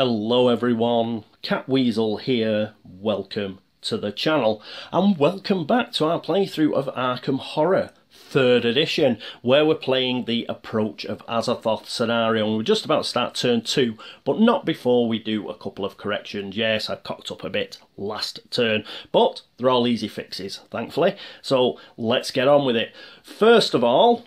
Hello everyone, Catweasel here, welcome to the channel and welcome back to our playthrough of Arkham Horror 3rd edition, where we're playing the Approach of Azathoth scenario, and we're just about to start turn 2, but not before we do a couple of corrections. Yes, I cocked up a bit last turn, but they're all easy fixes, thankfully, so let's get on with it. First of all,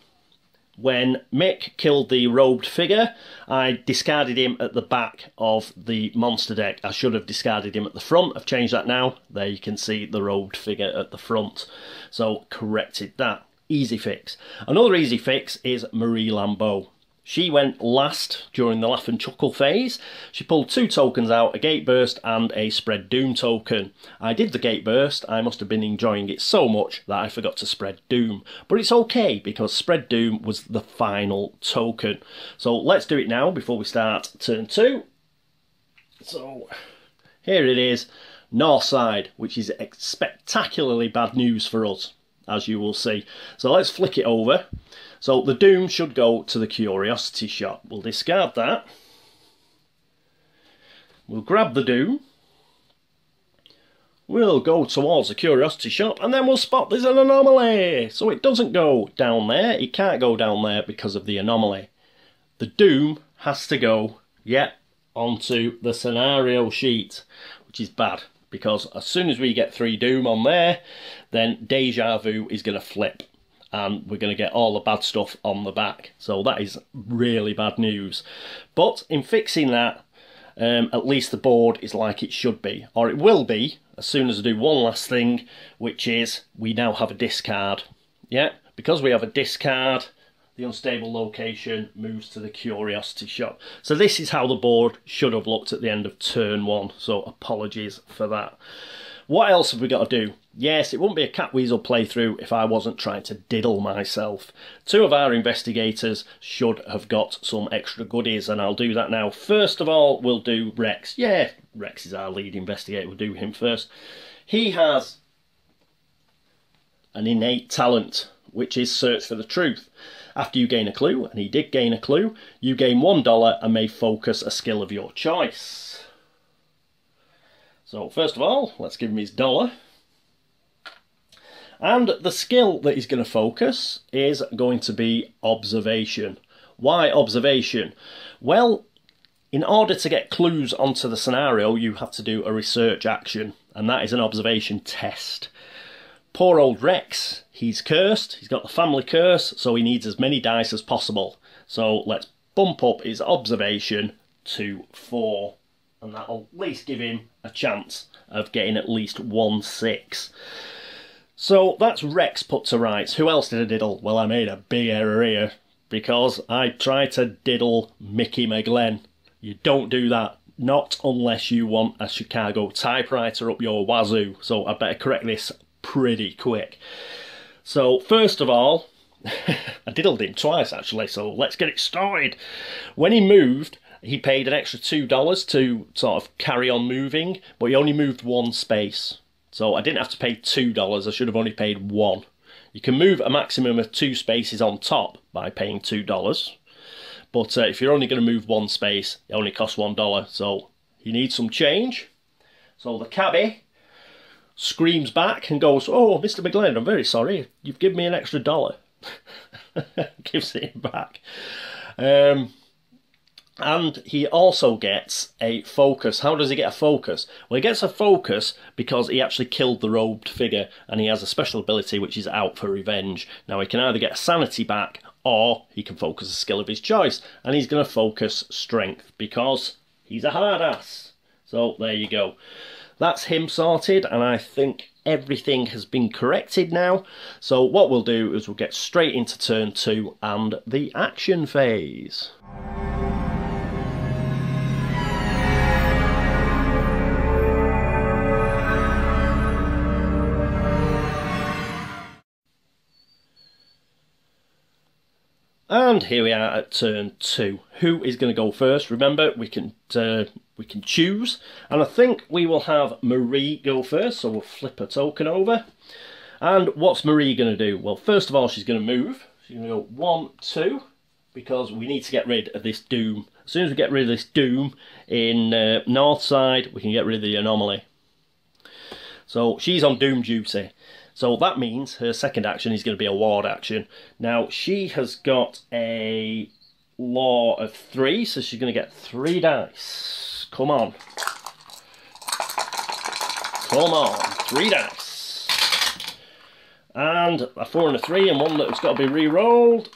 when Mick killed the robed figure, I discarded him at the back of the monster deck. I should have discarded him at the front. I've changed that now. There you can see the robed figure at the front. So, corrected that. Easy fix. Another easy fix is Marie Lambeau. She went last during the Laugh and Chuckle phase. She pulled 2 tokens out, a Gate Burst and a Spread Doom token. I did the Gate Burst. I must have been enjoying it so much that I forgot to Spread Doom. But it's okay, because Spread Doom was the final token. So let's do it now before we start turn 2. So here it is, North Side, which is spectacularly bad news for us, as you will see. So let's flick it over. So the Doom should go to the Curiosity Shop. We'll discard that. We'll grab the Doom. We'll go towards the Curiosity Shop and then we'll spot there's an anomaly. So it doesn't go down there. It can't go down there because of the anomaly. The Doom has to go, onto the scenario sheet, which is bad, because as soon as we get 3 Doom on there, then Deja Vu is going to flip. And we're going to get all the bad stuff on the back. So that is really bad news. But in fixing that, at least the board is like it should be. Or it will be, as soon as I do one last thing, which is we now have a discard. Yeah, because we have a discard, the unstable location moves to the Curiosity Shop. So this is how the board should have looked at the end of turn 1. So apologies for that. What else have we got to do? Yes, it wouldn't be a Catweasel playthrough if I wasn't trying to diddle myself. 2 of our investigators should have got some extra goodies, and I'll do that now. First of all, we'll do Rex. Yeah, Rex is our lead investigator. We'll do him first. He has an innate talent, which is Search for the Truth. After you gain a clue, and he did gain a clue, you gain $1 and may focus a skill of your choice. So first of all, let's give him his $1. And the skill that he's going to focus is going to be Observation. Why Observation? Well, in order to get clues onto the scenario, you have to do a research action, and that is an observation test. Poor old Rex, he's cursed, he's got the family curse, so he needs as many dice as possible. So let's bump up his Observation to 4, and that'll at least give him a chance of getting at least 1 6. So that's Rex put to rights. Who else did I diddle? Well, I made a big error here, because I tried to diddle Mickey McGlenn. You don't do that, not unless you want a Chicago typewriter up your wazoo. So I better correct this pretty quick. So first of all, I diddled him twice actually, so let's get it started. When he moved, he paid an extra $2 to sort of carry on moving, but he only moved 1 space. So I didn't have to pay $2, I should have only paid 1. You can move a maximum of 2 spaces on top by paying $2. But if you're only going to move 1 space, it only costs $1. So you need some change. So the cabbie screams back and goes, "Oh, Mr. McGlenn, I'm very sorry. You've given me an extra $1. Gives it back. And he also gets a focus. How does he get a focus? Well, he gets a focus because he actually killed the robed figure, and he has a special ability which is Out for Revenge. Now, he can either get a sanity back, or he can focus a skill of his choice, and he's going to focus Strength because he's a hard ass. So there you go. That's him sorted, and I think everything has been corrected now. So what we'll do is we'll get straight into turn 2 and the action phase. And here we are at turn 2. Who is going to go first? Remember, we can choose, and I think we will have Marie go first. So we'll flip a token over. And what's Marie going to do? Well, first of all, she's going to move. She's going to go 1, 2, because we need to get rid of this Doom As soon as we get rid of this Doom in North side, we can get rid of the Anomaly. So she's on Doom duty. So that means her second action is going to be a ward action. Now she has got a law of 3, so she's going to get 3 dice. Come on. Come on, 3 dice. And a 4 and a 3, and one that's got to be re-rolled.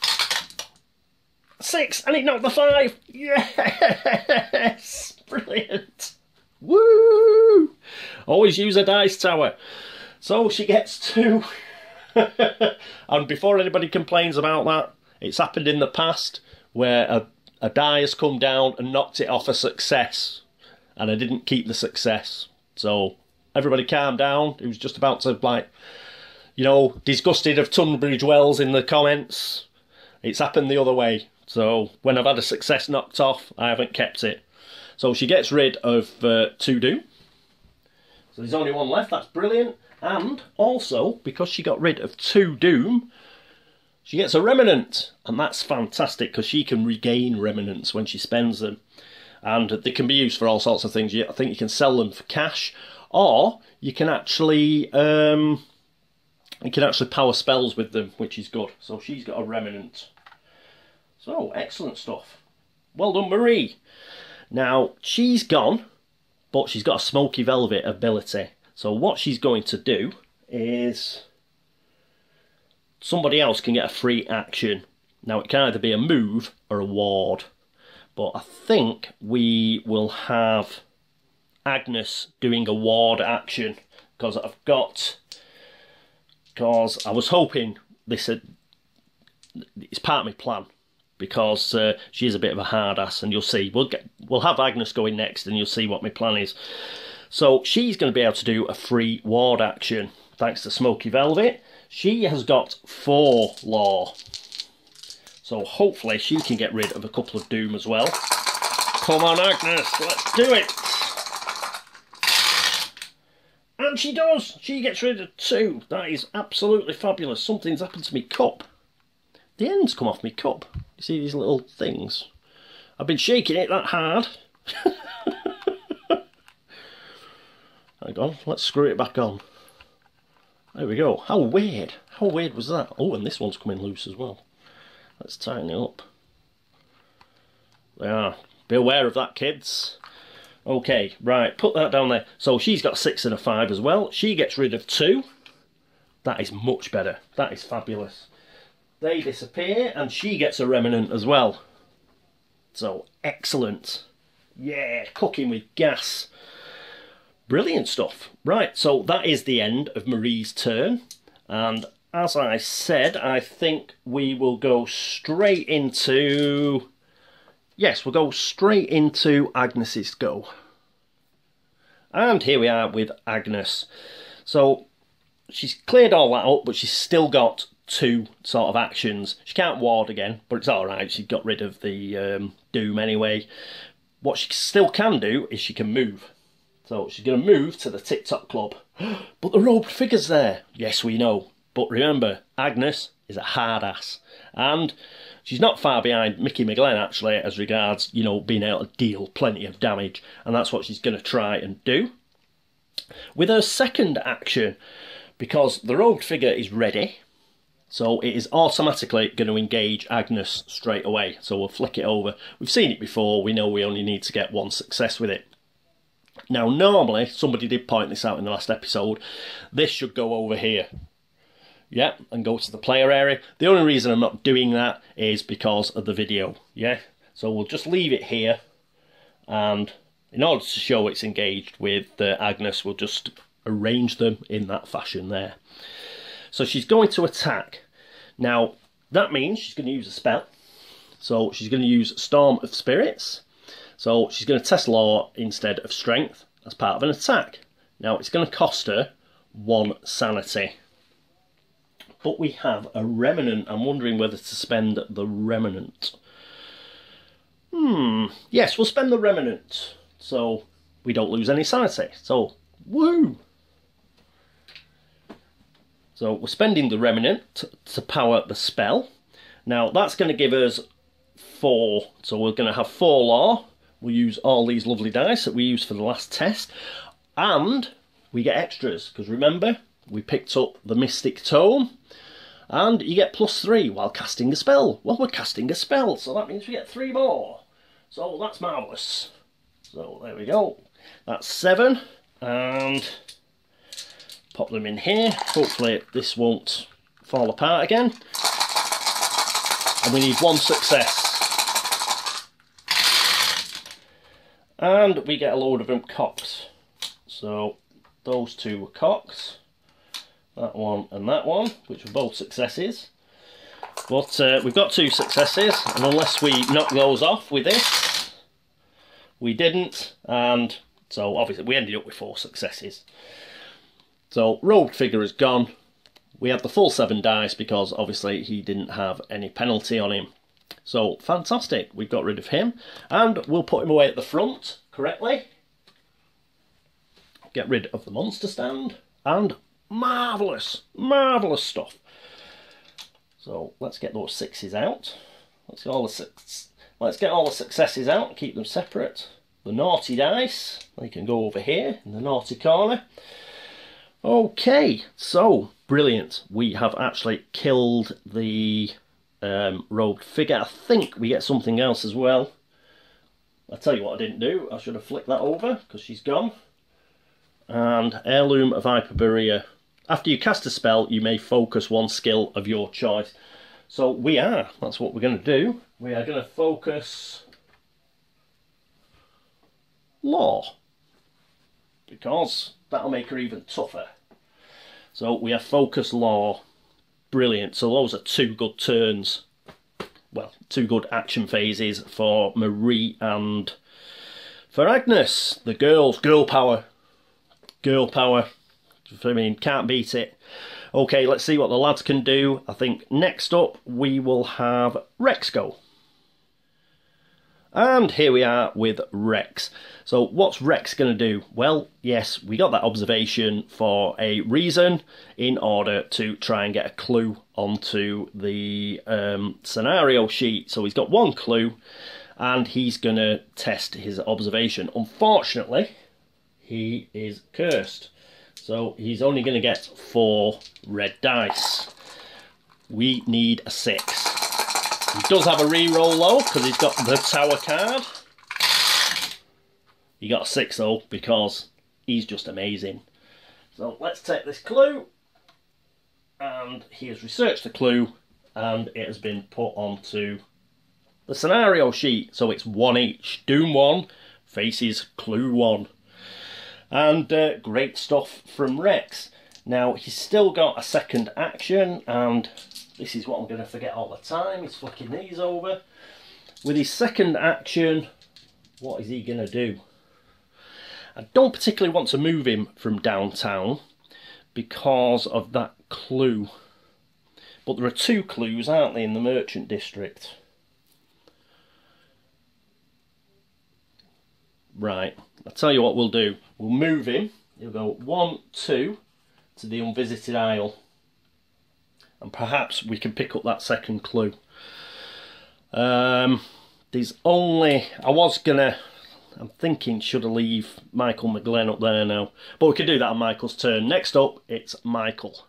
6, and it knocked the 5. Yes! Brilliant. Woo! Always use a dice tower. So she gets 2. And before anybody complains about that, it's happened in the past where a die has come down and knocked it off a success. And I didn't keep the success. So everybody calm down. It was just about to, like, you know, disgusted of Tunbridge Wells in the comments. It's happened the other way. So when I've had a success knocked off, I haven't kept it. So she gets rid of 2 Doom. So there's only 1 left. That's brilliant. And also, because she got rid of 2 Doom, she gets a Remnant. And that's fantastic, because she can regain Remnants when she spends them. And they can be used for all sorts of things. I think you can sell them for cash, or you can actually power spells with them, which is good. So she's got a Remnant. So, excellent stuff. Well done, Marie. Now, she's gone, but she's got a Smoky Velvet ability. So what she's going to do is somebody else can get a free action. Now, it can either be a move or a ward. But I think we will have Agnes doing a ward action, because I was hoping this it's part of my plan, because she is a bit of a hard ass, and you'll see. We'll have Agnes going next, and you'll see what my plan is. So she's going to be able to do a free ward action thanks to Smoky Velvet. She has got 4 law, so hopefully she can get rid of a couple of Doom as well. Come on, Agnes, let's do it. And she does. She gets rid of 2. That is absolutely fabulous. Something's happened to me cup. The end's come off my cup. You see these little things? I've been shaking it that hard. Hang on, let's screw it back on. There we go. How weird. How weird was that? Oh, and this one's coming loose as well. Let's tighten it up. There. Be aware of that, kids. Okay, right, put that down there. So she's got 6 and a 5 as well. She gets rid of 2. That is much better. That is fabulous. They disappear, and she gets a Remnant as well. So, excellent. Yeah, cooking with gas. Brilliant stuff. Right, so that is the end of Marie's turn. And as I said, I think we will go straight into... Yes, we'll go straight into Agnes's go. And here we are with Agnes. So, she's cleared all that up, but she's still got 2 sort of actions. She can't ward again, but it's alright. She got rid of the Doom anyway. What she still can do is she can move. So she's going to move to the TikTok club. But the robed figure's there. Yes, we know. But remember, Agnes is a hard ass. And she's not far behind Mickey McGlenn, actually, as regards, you know, being able to deal plenty of damage. And that's what she's going to try and do. With her second action, because the robed figure is ready, so it is automatically going to engage Agnes straight away. So we'll flick it over. We've seen it before. We know we only need to get 1 success with it. Now, normally, somebody did point this out in the last episode, this should go over here. Yeah, and go to the player area. The only reason I'm not doing that is because of the video. Yeah, so we'll just leave it here. And in order to show it's engaged with Agnes, we'll just arrange them in that fashion there. So she's going to attack. Now, that means she's going to use a spell. So she's going to use Storm of Spirits. So she's going to test law instead of strength as part of an attack. Now, it's going to cost her 1 sanity. But we have a Remnant. I'm wondering whether to spend the Remnant. Yes, we'll spend the Remnant. So we don't lose any sanity. So, woo! So we're spending the Remnant to power the spell. Now, that's going to give us 4. So we're going to have 4 law. We'll use all these lovely dice that we used for the last test. And we get extras, because remember, we picked up the Mystic Tome. And you get +3 while casting a spell. Well, we're casting a spell, so that means we get 3 more. So that's marvellous. So there we go. That's 7. And pop them in here. Hopefully this won't fall apart again. And we need 1 success. And we get a load of them cocked. So those 2 were cocked. That one and that one, which were both successes. But we've got 2 successes, and unless we knock those off with this, we didn't. And so obviously we ended up with 4 successes. So robed figure is gone. We had the full 7 dice because obviously he didn't have any penalty on him. So fantastic, we've got rid of him. And we'll put him away at the front correctly. Get rid of the monster stand. And marvellous, marvellous stuff. So let's get those 6s out. Let's get all the successes out and keep them separate. The naughty dice, they can go over here in the naughty corner. Okay, so brilliant. We have actually killed the robed figure. I think we get something else as well. I'll tell you what I didn't do. I should have flicked that over because she's gone. And Heirloom of Hyperborea. After you cast a spell, you may focus 1 skill of your choice. So that's what we're going to do. We are going to focus Law, because that'll make her even tougher. So we have focus Law. Brilliant. So those are 2 good turns. Well, 2 good action phases for Marie and for Agnes. The girls, girl power. Girl power. I mean, can't beat it. Okay, let's see what the lads can do. I think next up we will have Rex go. And here we are with Rex. So what's Rex going to do? Well, yes, we got that observation for a reason, in order to try and get a clue onto the scenario sheet. So he's got 1 clue and he's going to test his observation. Unfortunately, he is cursed. So he's only going to get 4 red dice. We need a 6. He does have a re-roll though, because he's got the Tower card. He got a 6 though, because he's just amazing. So let's take this clue. And he has researched the clue, and it has been put onto the scenario sheet. So it's 1 each. Doom 1 faces Clue 1. And great stuff from Rex. Now, he's still got a second action, and this is what I'm going to forget all the time. He's flicking these over. With his second action, what is he going to do? I don't particularly want to move him from downtown because of that clue. But there are 2 clues, aren't there, in the Merchant District? Right, I'll tell you what we'll do. We'll move him. He'll go 1, 2 to the Unvisited Isle. And perhaps we can pick up that second clue. There's only... I'm thinking, should I leave Michael McGlenn up there now? But we can do that on Michael's turn. Next up, it's Michael.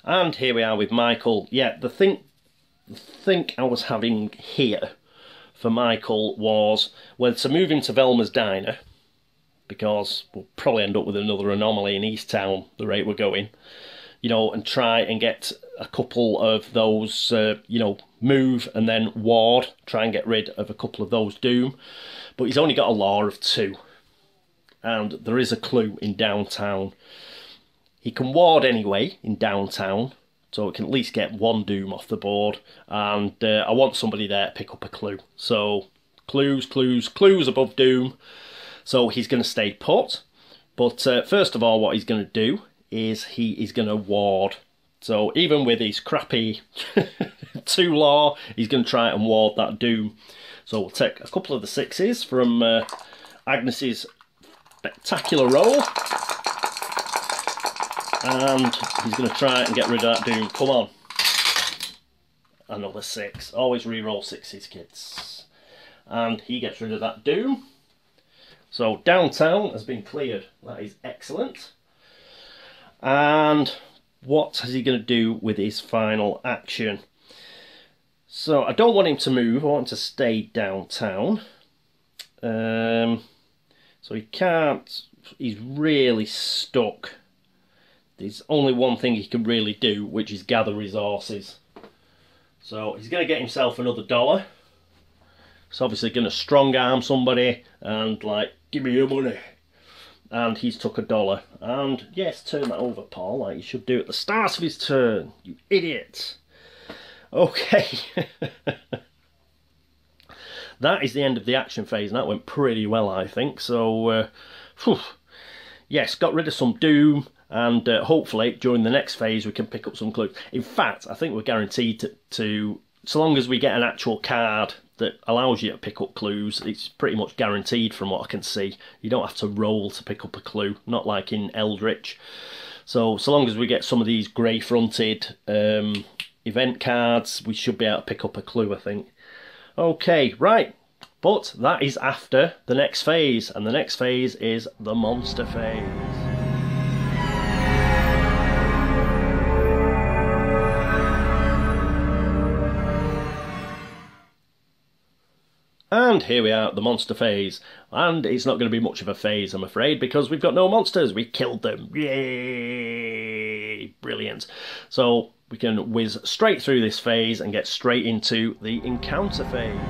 And here we are with Michael. Yeah, the thing I was having here for Michael was whether to move him to Velma's Diner, because we'll probably end up with another anomaly in East Town, the rate we're going, you know, and try and get a couple of those, you know, move and then ward, try and get rid of a couple of those doom. But he's only got a law of 2, and there is a clue in downtown. He can ward anyway in downtown, so it can at least get 1 doom off the board, and I want somebody there to pick up a clue. So clues above doom. So he's going to stay put. But first of all, what he's going to do is he is going to ward. So even with his crappy 2 law, he's going to try and ward that doom. So we'll take a couple of the 6s from Agnes's spectacular roll. And he's going to try and get rid of that doom. Come on. another 6. Always re-roll 6s, kids. And he gets rid of that doom. So downtown has been cleared. That is excellent. And what is he going to do with his final action? So I don't want him to move. I want him to stay downtown. So he can't. He's really stuck. There's only one thing he can really do, which is gather resources. So he's going to get himself another $1. He's obviously going to strong arm somebody and like, give me your money. And he's took $1. And yes, turn that over, Paul, like you should do at the start of his turn. You idiot. Okay. That is the end of the action phase, and that went pretty well, I think. So, yes, got rid of some doom. And hopefully during the next phase we can pick up some clues. In fact, I think we're guaranteed to so long as we get an actual card that allows you to pick up clues, it's pretty much guaranteed from what I can see. You don't have to roll to pick up a clue, not like in Eldritch. So long as we get some of these grey fronted event cards, we should be able to pick up a clue, I think. Okay, right. But that is after the next phase, and the next phase is the monster phase. And here we are at the monster phase. And it's not going to be much of a phase, I'm afraid, because we've got no monsters. We killed them. Yay! Brilliant. So we can whiz straight through this phase and get straight into the encounter phase.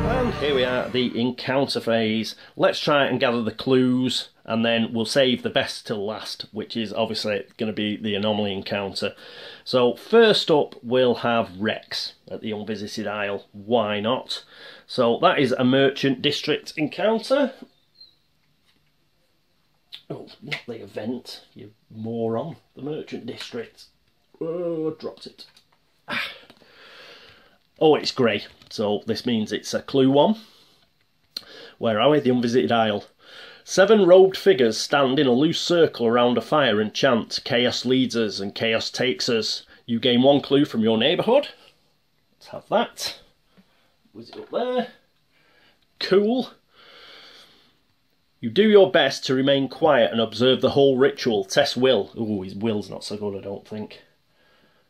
And here we are at the encounter phase. Let's try and gather the clues, and then we'll save the best till last, which is obviously going to be the anomaly encounter. So first up we'll have Rex at the Unvisited Isle. Why not? So that is a merchant district encounter. Oh, not the event, you moron. The merchant district. Oh, I dropped it. Oh, it's grey. So this means it's a clue one. Where are we? The Unvisited Isle. 7 robed figures stand in a loose circle around a fire and chant, "Chaos leads us and chaos takes us." You gain 1 clue from your neighbourhood. Let's have that. Was it up there? Cool. You do your best to remain quiet and observe the whole ritual. Test will. Ooh, his will's not so good, I don't think.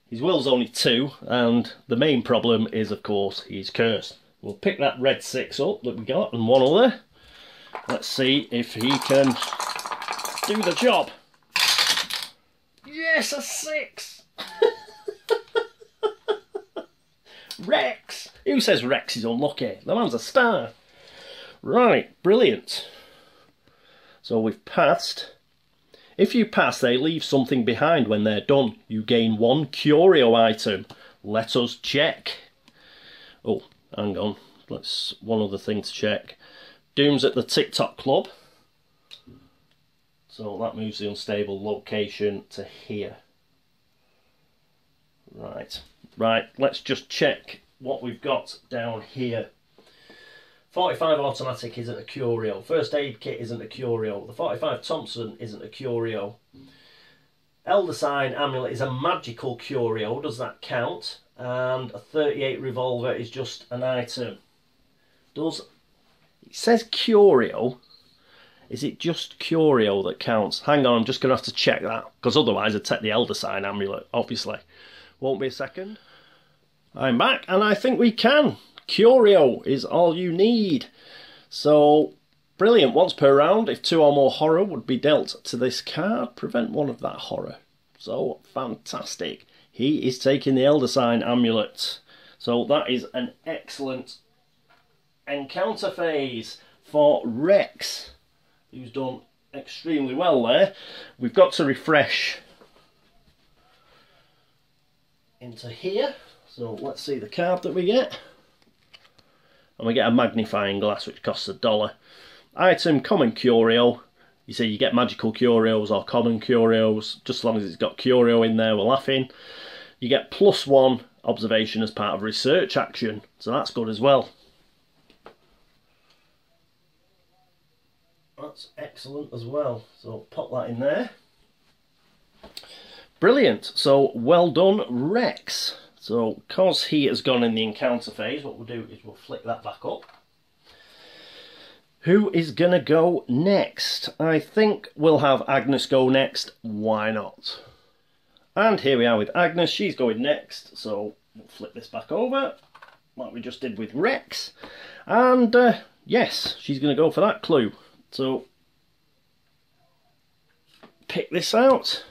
His will's only 2, and the main problem is, of course, he's cursed. We'll pick that red 6 up that we got and one other. Let's see if he can do the job. Yes, a 6! Rex! Who says Rex is unlucky? The man's a star. Right, brilliant. So we've passed. If you pass, they leave something behind when they're done. You gain 1 curio item. Let us check. Oh, hang on. Let's one other thing to check. Doom's at the TikTok Club. So that moves the unstable location to here. Right. Right, let's just check what we've got down here. 45 automatic isn't a curio. First aid kit isn't a curio. The 45 Thompson isn't a curio. Elder Sign amulet is a magical curio. Does that count? And a 38 revolver is just an item. Does it says curio? Is it just curio that counts? Hang on, I'm just going to have to check that, because otherwise I'd take the Elder Sign amulet, obviously. Won't be a second. I'm back, and I think we can. Curio is all you need. So, brilliant. Once per round, if 2 or more horror would be dealt to this card, prevent 1 of that horror. So, fantastic. He is taking the Elder Sign amulet. So, that is an excellent encounter phase for Rex, who's done extremely well there. We've got to refresh into here. So, let's see the card that we get. And we get a magnifying glass, which costs $1. Item, common curio. You see, you get magical curios or common curios. Just as long as it's got curio in there, we're laughing. You get +1 observation as part of research action. So that's good as well. That's excellent as well. So pop that in there. Brilliant. So well done, Rex. So because he has gone in the encounter phase, what we'll do is we'll flick that back up. Who is going to go next? I think we'll have Agnes go next. Why not? And here we are with Agnes. She's going next. So we'll flip this back over, like we just did with Rex. And yes, she's going to go for that clue. So pick this out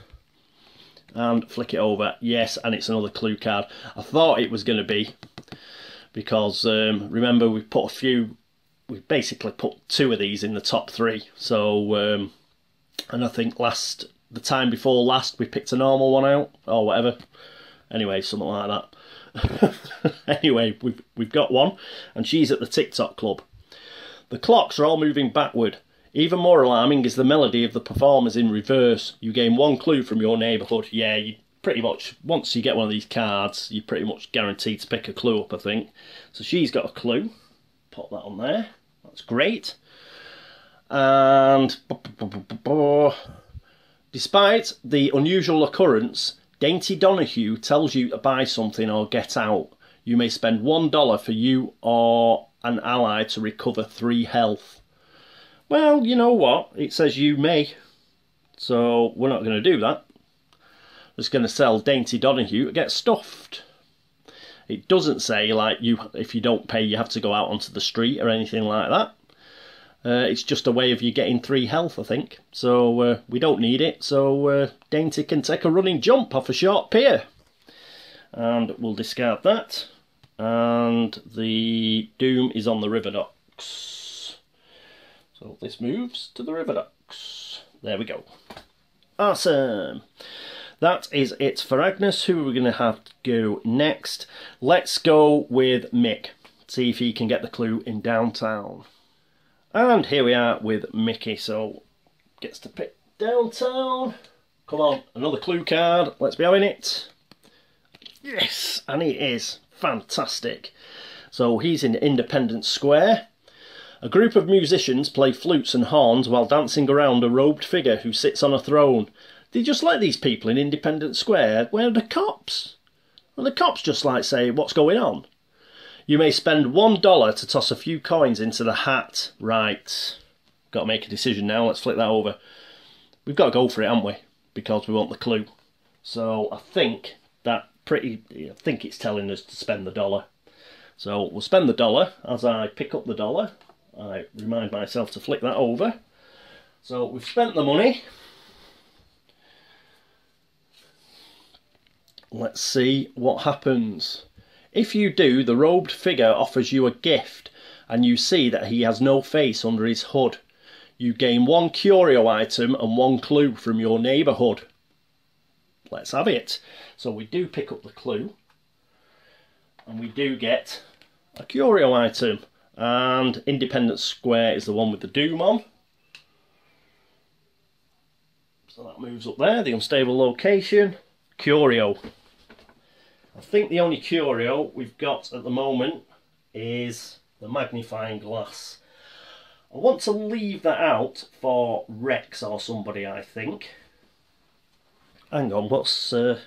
and flick it over. Yes, and it's another clue card. I thought it was going to be, because remember we put a few. We basically put 2 of these in the top 3. So, and I think the time before last, we picked a normal one out, or whatever. Anyway, something like that. Anyway, we've got one, and she's at the TikTok club. The clocks are all moving backward. Even more alarming is the melody of the performers in reverse. You gain 1 clue from your neighbourhood. Yeah, you pretty much, once you get one of these cards, you're pretty much guaranteed to pick a clue up, I think. So she's got a clue. Pop that on there. That's great. And despite the unusual occurrence, Dainty Donahue tells you to buy something or get out. You may spend $1 for you or an ally to recover 3 health. Well, you know what? It says you may. So we're not going to do that. We're just going to sell Dainty Donahue to get stuffed. It doesn't say, like, if you don't pay, you have to go out onto the street or anything like that. It's just a way of you getting 3 health, I think. So we don't need it. So Dainty can take a running jump off a short pier. And we'll discard that. And the Doom is on the river docks. So this moves to the river docks. There we go. Awesome. That is it for Agnes. Who are we going to have to go next? Let's go with Mick. See if he can get the clue in downtown. And here we are with Mickey. So, gets to pick downtown. Come on, another clue card. Let's be having it. Yes, and it is fantastic. So, he's in Independence Square. A group of musicians play flutes and horns while dancing around a robed figure who sits on a throne. They just let these people in Independence Square. Where are the cops? Well, the cops just like say, what's going on? You may spend $1 to toss a few coins into the hat. Right. Got to make a decision now. Let's flip that over. We've got to go for it, haven't we? Because we want the clue. So I think it's telling us to spend the $1. So we'll spend the $1. As I pick up the $1, I remind myself to flick that over. So we've spent the money. Let's see what happens. If you do, the robed figure offers you a gift and you see that he has no face under his hood. You gain 1 curio item and 1 clue from your neighbourhood. Let's have it. So we do pick up the clue and we do get a curio item, and Independence Square is the one with the Doom on. So that moves up there, the unstable location. Curio. I think the only curio we've got at the moment is the magnifying glass. I want to leave that out for Rex or somebody, I think. Hang on, what's the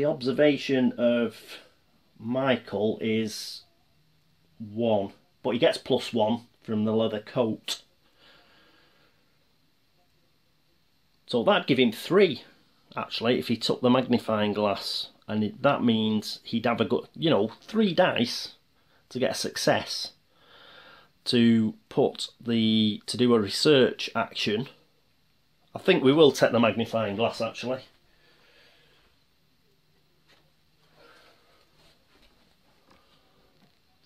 observation of Michael is 1, but he gets +1 from the leather coat. So that'd give him 3, actually, if he took the magnifying glass. And that means he'd have a good, 3 dice to get a success. To do a research action. I think we will take the magnifying glass, actually.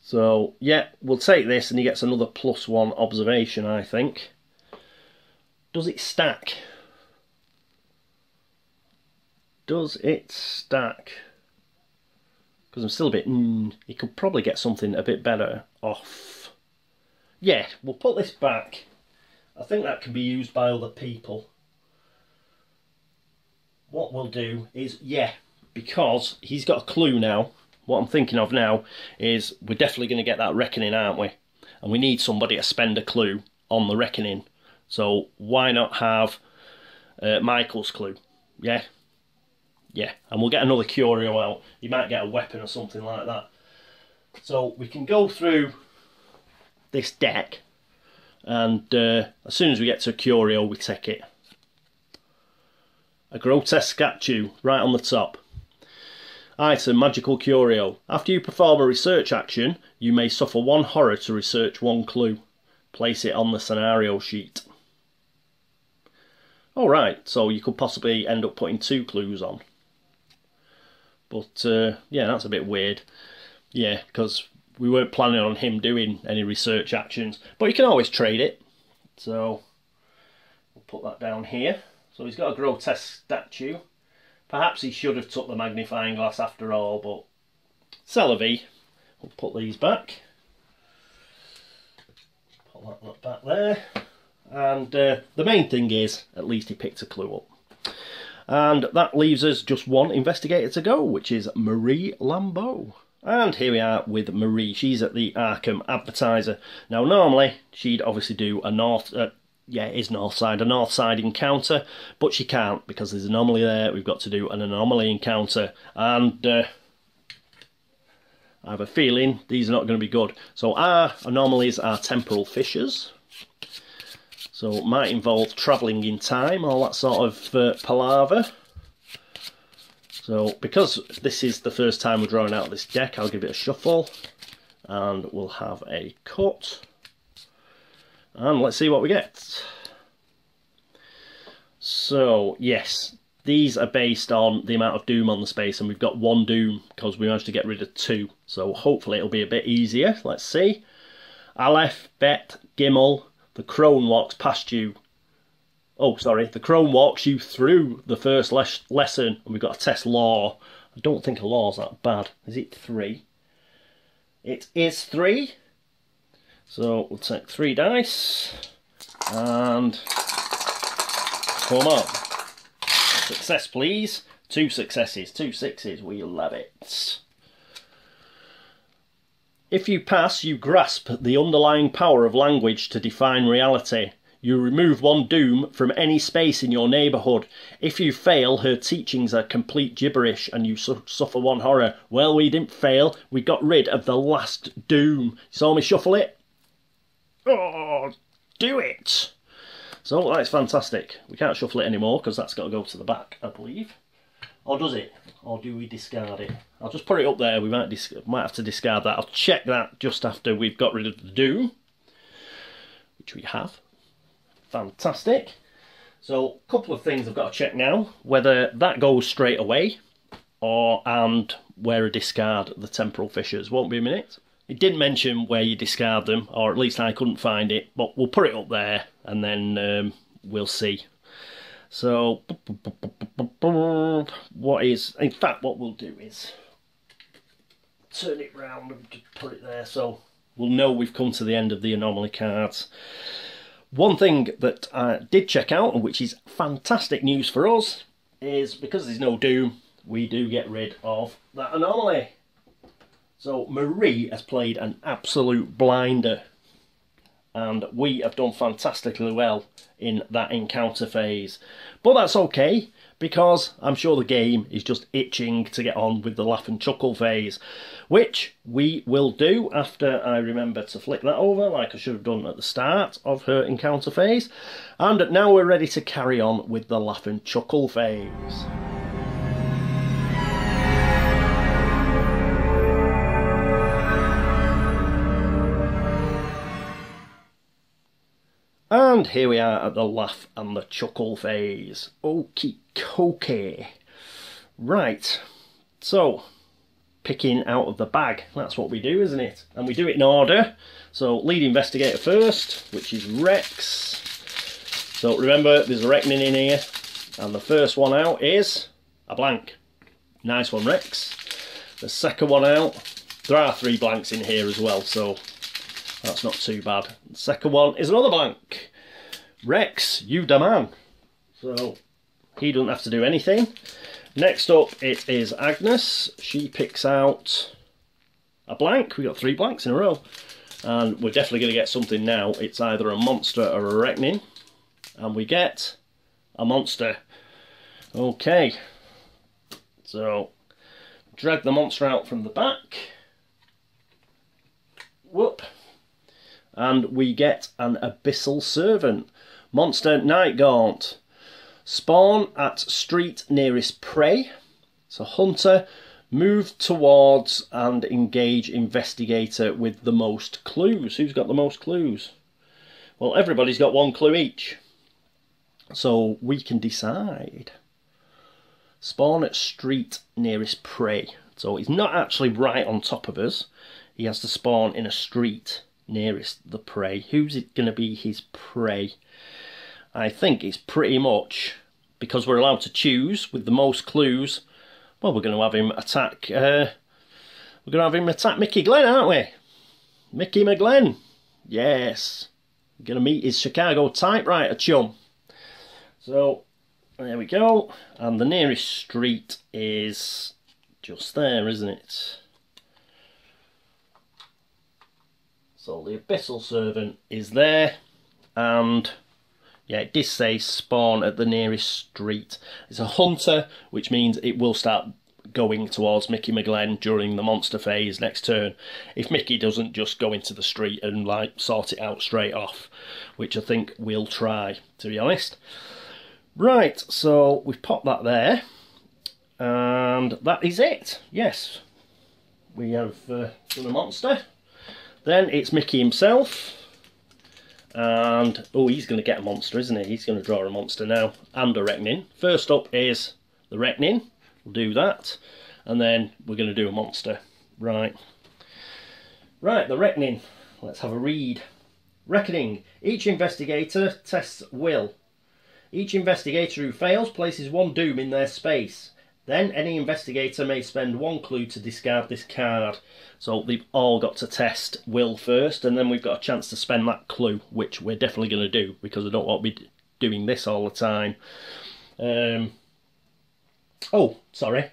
So, yeah, we'll take this and he gets another +1 observation, I think. Does it stack? Does it stack? Because I'm still a bit, he could probably get something a bit better off. Yeah, we'll put this back. I think that can be used by other people. What we'll do is, because he's got a clue now, what I'm thinking of now is we're definitely going to get that reckoning, aren't we? and we need somebody to spend a clue on the reckoning. So why not have Michael's clue? Yeah, yeah, and we'll get another curio out. You might get a weapon or something like that. So we can go through this deck, and as soon as we get to a curio, we take it. A grotesque statue right on the top. Item, magical curio. After you perform a research action, you may suffer 1 horror to research 1 clue. Place it on the scenario sheet. Alright, so you could possibly end up putting 2 clues on. But yeah, that's a bit weird. Yeah, because we weren't planning on him doing any research actions. But you can always trade it. So we'll put that down here. So he's got a grotesque statue. Perhaps he should have took the magnifying glass after all, but c'est la vie. We'll put these back. Put that back there. And the main thing is, at least he picked a clue up. And that leaves us just 1 investigator to go, which is Marie Lambeau. And here we are with Marie. She's at the Arkham Advertiser. Now normally, she'd obviously do a yeah, it is north side encounter, but she can't because there's an anomaly there. We've got to do an anomaly encounter, and I have a feeling these are not going to be good. So our anomalies are temporal fissures, so it might involve travelling in time, all that sort of palaver. So because this is the first time we're drawing out this deck, I'll give it a shuffle, and we'll have a cut. And let's see what we get. So, yes, these are based on the amount of doom on the space, and we've got 1 doom because we managed to get rid of 2. So hopefully it'll be a bit easier. Let's see. Aleph, Bet, Gimel, the crone walks past you. Oh, sorry, the crone walks you through the first lesson, and we've got to test law. I don't think a law's that bad. Is it 3? It is 3. So we'll take 3 dice, and come on. Success, please. 2 successes, 2 sixes, we love it. If you pass, you grasp the underlying power of language to define reality. You remove 1 doom from any space in your neighbourhood. If you fail, her teachings are complete gibberish and you suffer 1 horror. Well, we didn't fail, we got rid of the last doom. You saw me shuffle it? Oh, do it! So that's fantastic. We can't shuffle it anymore because that's got to go to the back, I believe. Or does it? Or do we discard it? I'll just put it up there. We might have to discard that. I'll check that just after we've got rid of the doom, which we have. Fantastic. So a couple of things I've got to check now. Whether that goes straight away and where a discard the temporal fissures. Won't be a minute. It didn't mention where you discard them, or at least I couldn't find it, but we'll put it up there and then we'll see. So, in fact what we'll do is turn it round and just put it there so we'll know we've come to the end of the anomaly cards. One thing that I did check out, and which is fantastic news for us, is because there's no doom, we do get rid of that anomaly. So Marie has played an absolute blinder, and we have done fantastically well in that encounter phase. But that's okay, because I'm sure the game is just itching to get on with the laugh and chuckle phase, which we will do after I remember to flick that over like I should have done at the start of her encounter phase. And now we're ready to carry on with the laugh and chuckle phase. And here we are at the laugh and the chuckle phase. Okie dokie. Right, so picking out of the bag, that's what we do, isn't it? And we do it in order. So lead investigator first, which is Rex. So remember, there's a reckoning in here, and the first one out is a blank. Nice one, Rex. The second one out, there are 3 blanks in here as well, so that's not too bad. The second one is another blank. Rex, you da man. So he doesn't have to do anything. Next up it is Agnes. She picks out a blank. We got 3 blanks in a row. And we're definitely going to get something now. It's either a monster or a reckoning. And we get a monster. Okay. So, drag the monster out from the back. Whoop. And we get an Abyssal Servant. Monster Night Gaunt. Spawn at street nearest prey. So hunter, move towards and engage investigator with the most clues. Who's got the most clues? Well, everybody's got one clue each. So we can decide. Spawn at street nearest prey. So he's not actually right on top of us. He has to spawn in a street nearest the prey. Who's it going to be his prey? I think it's pretty much, because we're allowed to choose with the most clues, well, we're going to have him attack, Mickey Glenn, aren't we? Mickey McGlenn. Yes. We're going to meet his Chicago typewriter chum. So, there we go. And the nearest street is just there, isn't it? So the Abyssal Servant is there. And, yeah, it did say spawn at the nearest street. It's a hunter, which means it will start going towards Mickey McGlenn during the monster phase next turn. If Mickey doesn't just go into the street and like sort it out straight off, which I think we'll try, to be honest. Right, so we've popped that there, and that is it. Yes, we have done a monster. Then it's Mickey himself, and oh, he's going to get a monster, isn't he? He's going to draw a monster now, and a reckoning. First up is the reckoning. We'll do that, and then we're going to do a monster. Right, the reckoning. Let's have a read. Reckoning. Each investigator tests will. Each investigator who fails places one doom in their space. Then any investigator may spend one clue to discard this card. So they've all got to test will first, and then we've got a chance to spend that clue, which we're definitely going to do, because I don't want to be doing this all the time. Oh, sorry.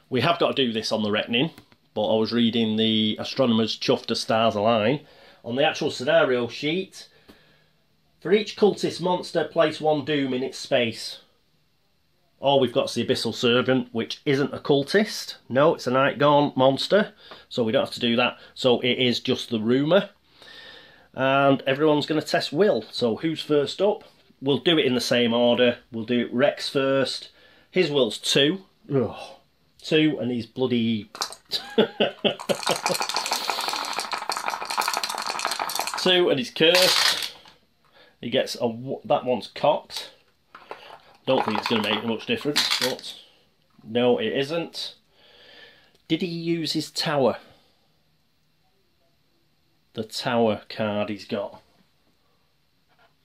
We have got to do this on the reckoning, but I was reading the Astronomer's Chuffed to Stars Align. On the actual scenario sheet, for each cultist monster, place one doom in its space. Or we've got the Abyssal Servant, which isn't a cultist. No, it's a Night Gaunt monster, so we don't have to do that. So it is just the rumour. And everyone's going to test will. So who's first up? We'll do it in the same order. We'll do Rex first. His will's 2. Ugh. 2, and he's bloody... 2, and he's cursed. He gets that one's cocked. Don't think it's going to make much difference, but no, it isn't. Did he use his tower? The tower card he's got.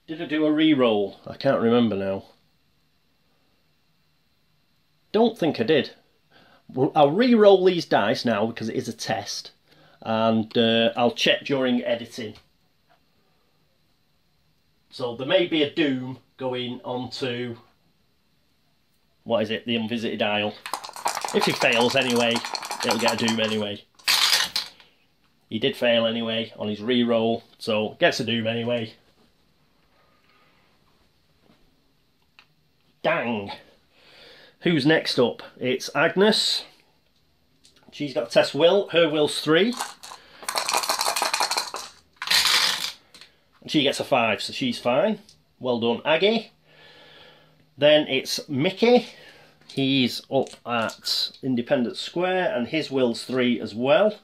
Did I do a re-roll? I can't remember now. Don't think I did. I'll re-roll these dice now because it is a test, and I'll check during editing. So there may be a doom going onto, what is it, the Unvisited Isle. If he fails anyway, it'll get a doom anyway. He did fail anyway on his re-roll, so gets a doom anyway. Dang. Who's next up? It's Agnes. She's got to test will. Her will's 3. And she gets a 5, so she's fine. Well done, Aggie. Then it's Mickey. He's up at Independence Square, and his will's 3 as well.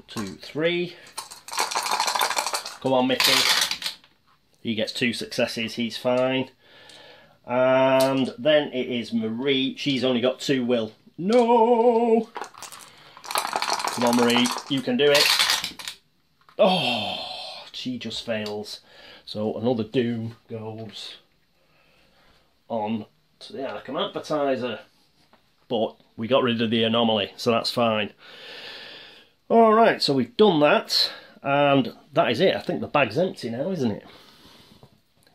2, 3. Come on, Mickey. He gets 2 successes, he's fine. And then it is Marie. She's only got 2 will. No! Come on, Marie, you can do it. Oh, she just fails. So another doom goes on to the Arkham Advertiser. But we got rid of the anomaly, so that's fine. Alright, so we've done that. And that is it. I think the bag's empty now, isn't it?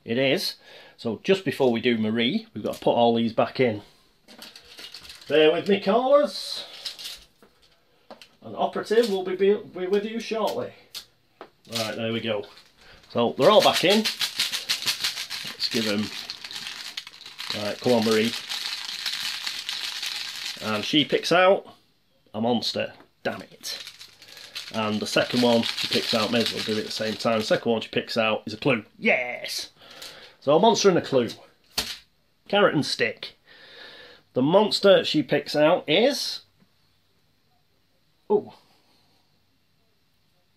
It is. So just before we do Marie, we've got to put all these back in. Bear with me, callers. An operative will be with you shortly. Right, there we go. So they're all back in. Let's give them. Right, come on, Marie. And she picks out a monster. Damn it. And the second one she picks out, may as well do it at the same time. The second one she picks out is a clue. Yes! So a monster and a clue. Carrot and stick. The monster she picks out is... Oh.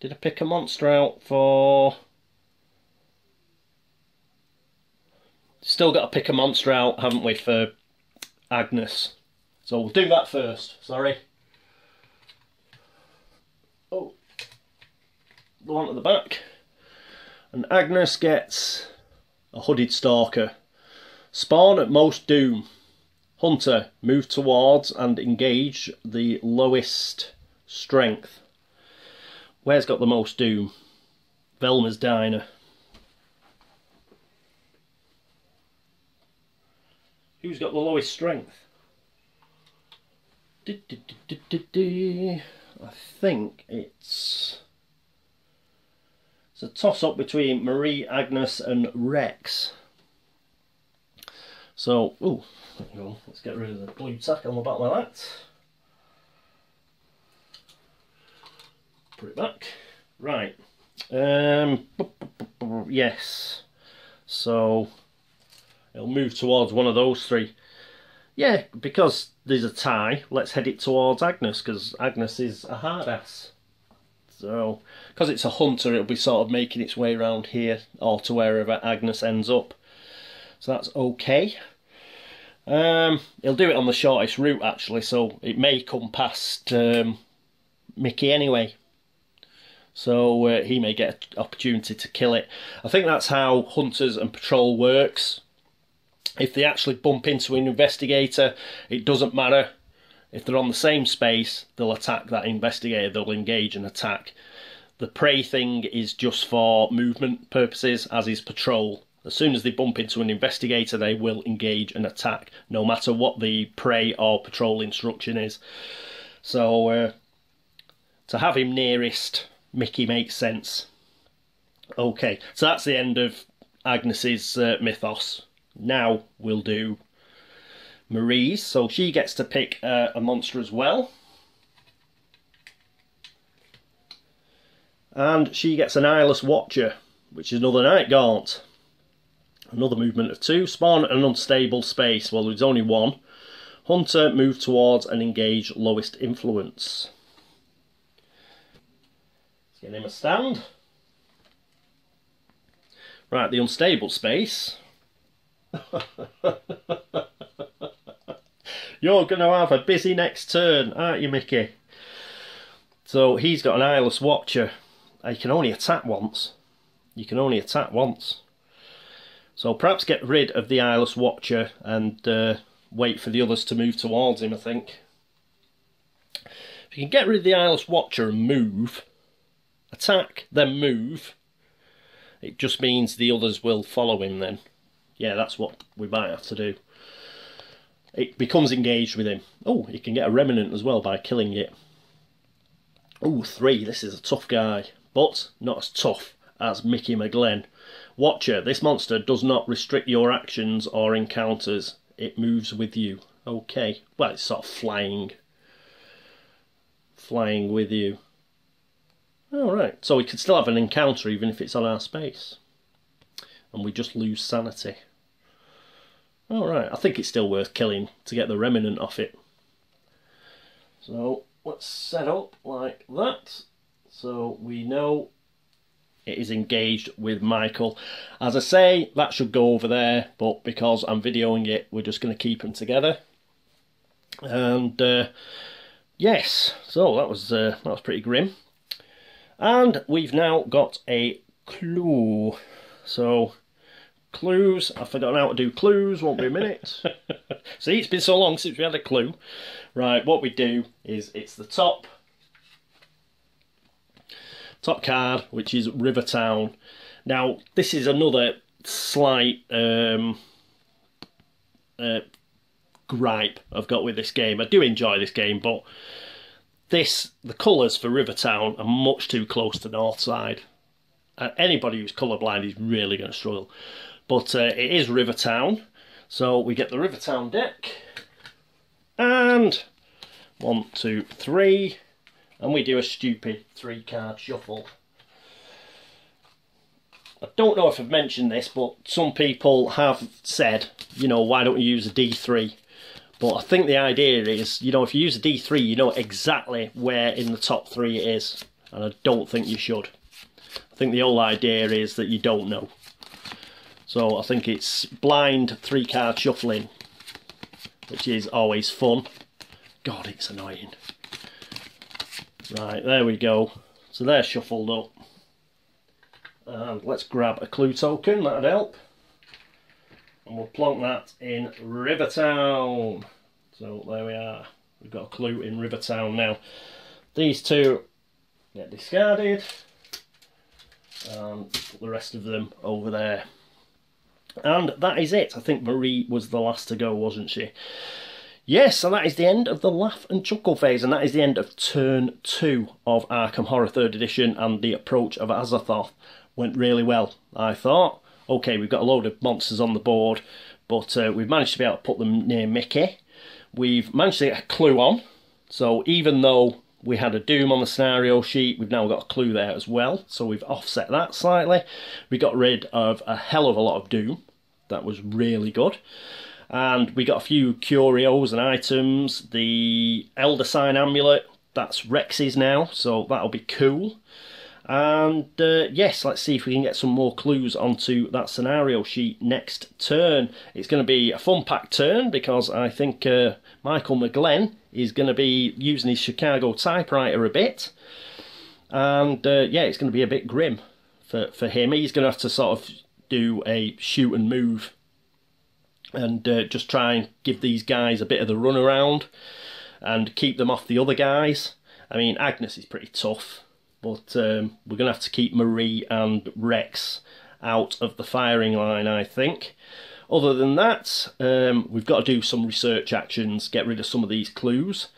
Did I pick a monster out for... Still got to pick a monster out, haven't we, for Agnes. So we'll do that first. Sorry. Oh. The one at the back. And Agnes gets a hooded stalker. Spawn at most doom. Hunter, move towards and engage the lowest strength. Where's got the most doom? Velma's Diner. Who's got the lowest strength? I think it's a toss-up between Marie, Agnes and Rex. So, ooh, there you go. Let's get rid of the blue tack on the bottom of that. Put it back. Right. Yes. So it'll move towards one of those three. Yeah, because there's a tie, let's head it towards Agnes, because Agnes is a hard ass. So, because it's a hunter, it'll be sort of making its way around here, or to wherever Agnes ends up. So that's okay. He'll do it on the shortest route, actually, so it may come past Mickey anyway. So he may get an opportunity to kill it. I think that's how Hunters and Patrol works. If they actually bump into an investigator, it doesn't matter. If they're on the same space, they'll attack that investigator, they'll engage and attack. The prey thing is just for movement purposes, as is Patrol. As soon as they bump into an investigator, they will engage and attack, no matter what the prey or Patrol instruction is. So, to have him nearest Mickey makes sense. Okay, so that's the end of Agnes's mythos. Now we'll do Marie's. So she gets to pick a monster as well. And she gets an Eyeless Watcher, which is another Night Gaunt. Another movement of 2. Spawn an unstable space. Well, there's only one. Hunter, move towards and engage lowest influence. Let's get him a stand. Right, the unstable space. You're going to have a busy next turn, aren't you, Mickey? So he's got an Eyeless Watcher. He can only attack once. You can only attack once. So perhaps get rid of the Eyeless Watcher and wait for the others to move towards him, I think. If you can get rid of the Eyeless Watcher and move, attack, then move, it just means the others will follow him then. Yeah, that's what we might have to do. It becomes engaged with him. Oh, you can get a Remnant as well by killing it. Oh, 3. This is a tough guy, but not as tough as Mickey McGlenn. Watcher. This monster does not restrict your actions or encounters. It moves with you. Okay. Well, it's sort of flying. Flying with you. Alright. So we can still have an encounter even if it's on our space. And we just lose sanity. Alright. I think it's still worth killing to get the Remnant off it. So let's set up like that. So we know it is engaged with Michael. As I say, that should go over there, but because I'm videoing it, we're just going to keep them together. And yes, so that was pretty grim. And we've now got a clue. So clues, I've forgotten how to do clues, won't be a minute. See, it's been so long since we had a clue. Right, what we do is it's the top card, which is Rivertown. Now, this is another slight gripe I've got with this game. I do enjoy this game, but the colours for Rivertown are much too close to Northside. Anybody who's colourblind is really going to struggle. But it is Rivertown, so we get the Rivertown deck, and 1, 2, 3, and we do a stupid 3-card shuffle. I don't know if I've mentioned this, but some people have said, you know, why don't you use a D3? But I think the idea is, you know, if you use a D3, you know exactly where in the top 3 it is, and I don't think you should. I think the whole idea is that you don't know. So I think it's blind 3-card shuffling, which is always fun. God, it's annoying. Right, there we go. So they're shuffled up. And let's grab a clue token, that'd help. And we'll plonk that in Rivertown. So there we are. We've got a clue in Rivertown now. These 2 get discarded. And the rest of them over there. And that is it. I think Marie was the last to go, wasn't she? Yes, so that is the end of the Laugh and Chuckle phase, and that is the end of turn 2 of Arkham Horror 3rd Edition, and the approach of Azathoth went really well, I thought. Okay, we've got a load of monsters on the board, but we've managed to be able to put them near Mickey. We've managed to get a clue on, so even though we had a Doom on the scenario sheet, we've now got a clue there as well, so we've offset that slightly. We got rid of a hell of a lot of Doom. That was really good. And we got a few curios and items. The Elder Sign Amulet, that's Rex's now, so that'll be cool. And yes, let's see if we can get some more clues onto that scenario sheet next turn. It's going to be a fun-packed turn because I think Michael McGlenn is going to be using his Chicago typewriter a bit. And yeah, it's going to be a bit grim for him. He's going to have to sort of do a shoot and move and just try and give these guys a bit of the runaround and keep them off the other guys. I mean, Agnes is pretty tough, but we're going to have to keep Marie and Rex out of the firing line, I think. Other than that, we've got to do some research actions, get rid of some of these clues,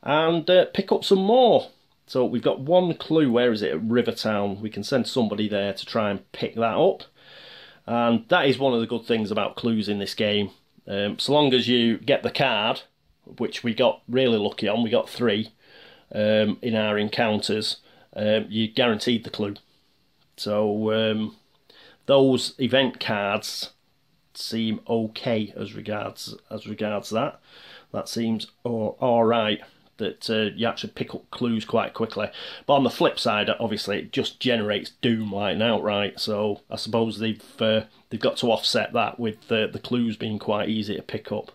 and pick up some more. So we've got 1 clue, where is it, at Rivertown. We can send somebody there to try and pick that up. And that is one of the good things about clues in this game. So long as you get the card, which we got really lucky on, we got 3 in our encounters, you guaranteed the clue. So those event cards seem okay as regards that. That seems all right. That you actually pick up clues quite quickly. But on the flip side, obviously, it just generates Doom like an outright. So I suppose they've got to offset that with the clues being quite easy to pick up.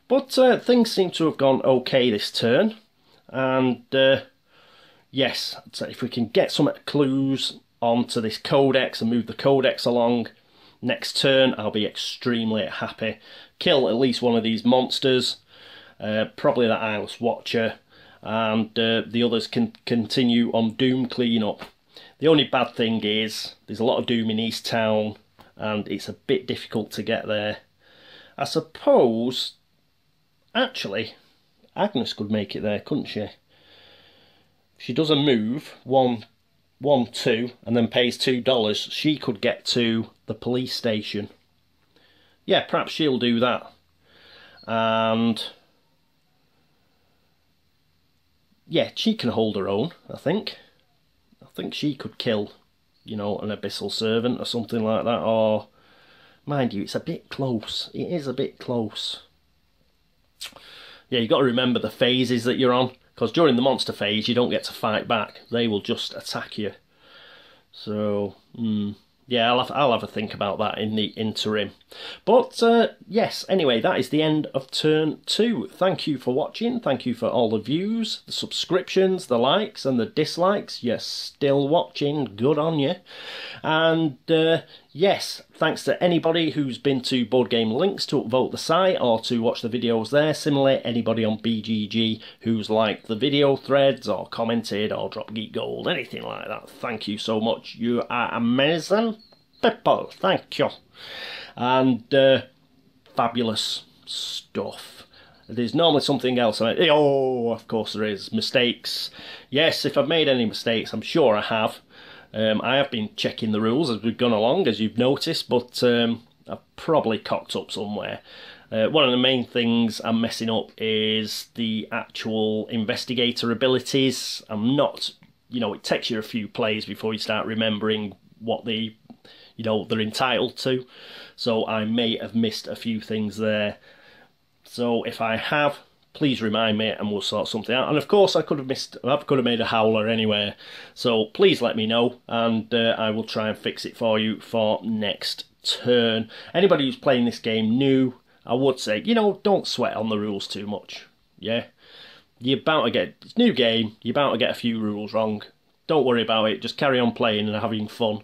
But things seem to have gone okay this turn. And yes, so if we can get some clues onto this codex and move the codex along next turn, I'll be extremely happy. Kill at least one of these monsters. Probably that Eyeless Watcher, and the others can continue on Doom cleanup. The only bad thing is there's a lot of Doom in East Town, and it's a bit difficult to get there. I suppose, actually, Agnes could make it there, couldn't she? If she does a move, 1, 2, and then pays $2, she could get to the police station. Yeah, perhaps she'll do that. And yeah, she can hold her own, I think. I think she could kill, you know, an Abyssal Servant or something like that. Or, mind you, it's a bit close. It is a bit close. Yeah, you've got to remember the phases that you're on. Because during the monster phase, you don't get to fight back. They will just attack you. So, yeah, I'll have a think about that in the interim. But, yes, anyway, that is the end of turn 2. Thank you for watching. Thank you for all the views, the subscriptions, the likes and the dislikes. You're still watching. Good on you. And, yes, thanks to anybody who's been to Board Game Links to upvote the site or to watch the videos there. Similarly, anybody on BGG who's liked the video threads or commented or dropped Geek Gold, anything like that. Thank you so much. You are amazing people. Thank you. And fabulous stuff. There's normally something else. Oh, of course there is. Mistakes. Yes, if I've made any mistakes, I'm sure I have. I have been checking the rules as we've gone along, as you've noticed, but I've probably cocked up somewhere. One of the main things I'm messing up is the actual investigator abilities. I'm not, it takes you a few plays before you start remembering what they're entitled to. So I may have missed a few things there. So if I have, please remind me and we'll sort something out. And of course I could have made a howler anywhere. So please let me know and I will try and fix it for you for next turn. Anybody who's playing this game new, I would say, don't sweat on the rules too much. Yeah? You're bound to get, it's a new game, you're bound to get a few rules wrong. Don't worry about it, just carry on playing and having fun.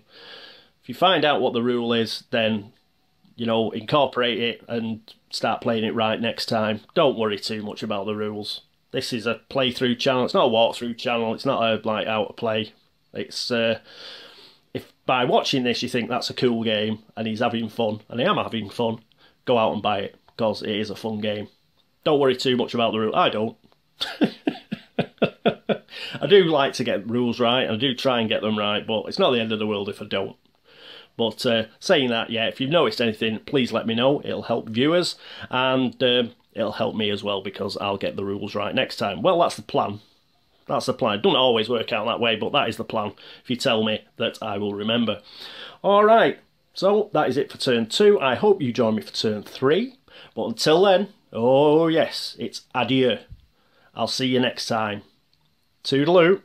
If you find out what the rule is, then, incorporate it and start playing it right next time. Don't worry too much about the rules. This is a playthrough channel, it's not a walkthrough channel, it's not a how to play. It's, if by watching this you think that's a cool game and he's having fun, and I am having fun, go out and buy it, because it is a fun game. Don't worry too much about the rules. I don't. I do like to get rules right, and I do try and get them right, but it's not the end of the world if I don't. But saying that, yeah, if you've noticed anything, please let me know. It'll help viewers, and it'll help me as well, because I'll get the rules right next time. Well, that's the plan. That's the plan. It doesn't always work out that way, but that is the plan, if you tell me that I will remember. Alright, so that is it for turn 2. I hope you join me for turn 3. But until then, oh yes, it's adieu. I'll see you next time. Toodaloo.